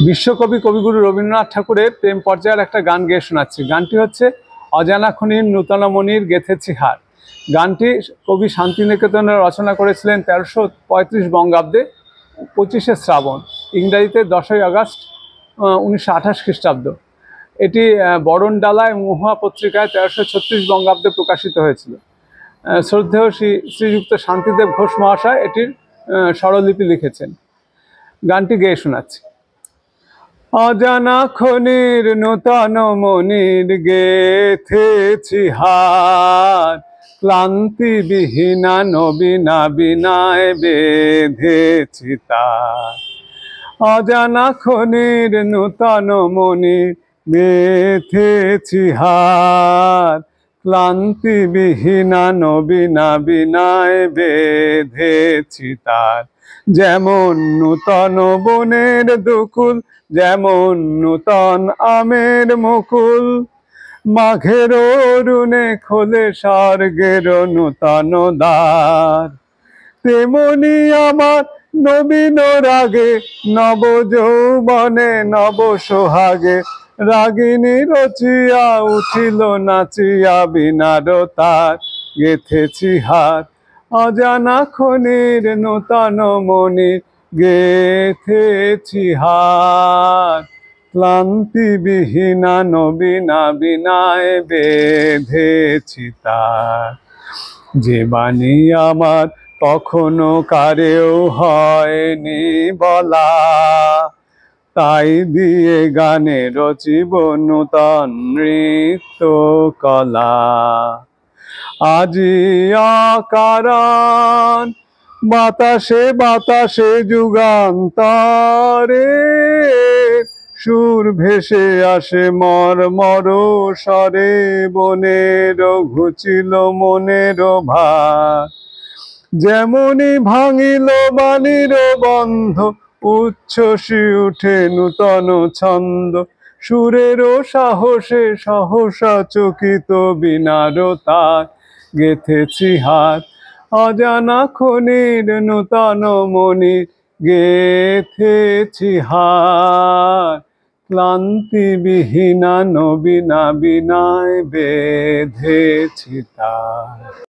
বিশ্বকবি কবিগুরু রবীন্দ্রনাথ ঠাকুরের প্রেম পর্যায়ের একটা গান গেয়ে শোনাচ্ছি। গানটি হচ্ছে অজানা খনির নূতন মনির গেথেছি হার। গানটি কবি শান্তিনিকেতনে রচনা করেছিলেন 1335 বঙ্গাব্দে 25শে শ্রাবণ, ইংরাজিতে 10ই আগস্ট 1928 খ্রিস্টাব্দ। এটি বরণডালায় মহুয়া পত্রিকায় 1336 বঙ্গাব্দে প্রকাশিত হয়েছিল। শ্রদ্ধেয় শ্রীযুক্ত শান্তিদেব ঘোষ মহাশয় এটির স্বরলিপি লিখেছেন। গানটি গেয়ে শোনাচ্ছি। অজানা খনির নূতন মনির গেথেছি হার, ক্লান্তি বিহীনা নবীনা বিনায় বেঁধেছি তার। অজানা খনির নূতন মনির গেথেছি হার, ক্লান্তি বিহীনা নবীনা বিনায় বেঁধেছি তার। যেমন নূতন বনের দুকুল, যেমন নূতন আমের মুকুল, মাঘের অরুণে খোলে স্বর্গের নূতন দ্বার। তেমনি আমার নবীন রাগে নব যৌবনে নব সোহাগে, রাগিনী রচিয়া উঠিল নাচিয়া বিনার তার। গেথেছি হার, অজানা খনির নূতন মনির গেথেছি হার, ক্লান্তি বিহীনা নবীনা বিনায় বেঁধেছি তার। যে বাণী আমার কখনো কারেও হয়নি বলা, তাই দিয়ে গানে রচিব নূতন নৃত্য কলা। আজি অকারণ বাতাসে বাতাসে যুগান্তরে, সুর ভেসে আসে মর্মর স্বরে, বনের ঘুচিল মনের ভার। যেমনি ভাঙিল বাণীর বন্ধ, উচ্ছ্বসী উঠে নূতন ছন্দ, সুরের সাহসে সহসা চকিত বিনার তার। গেথেছি হার, অজানা খনির নূতন মনির গেথেছি হার, ক্লান্তি বিহীনা নবীনা বিনায় বেঁধেছি তার।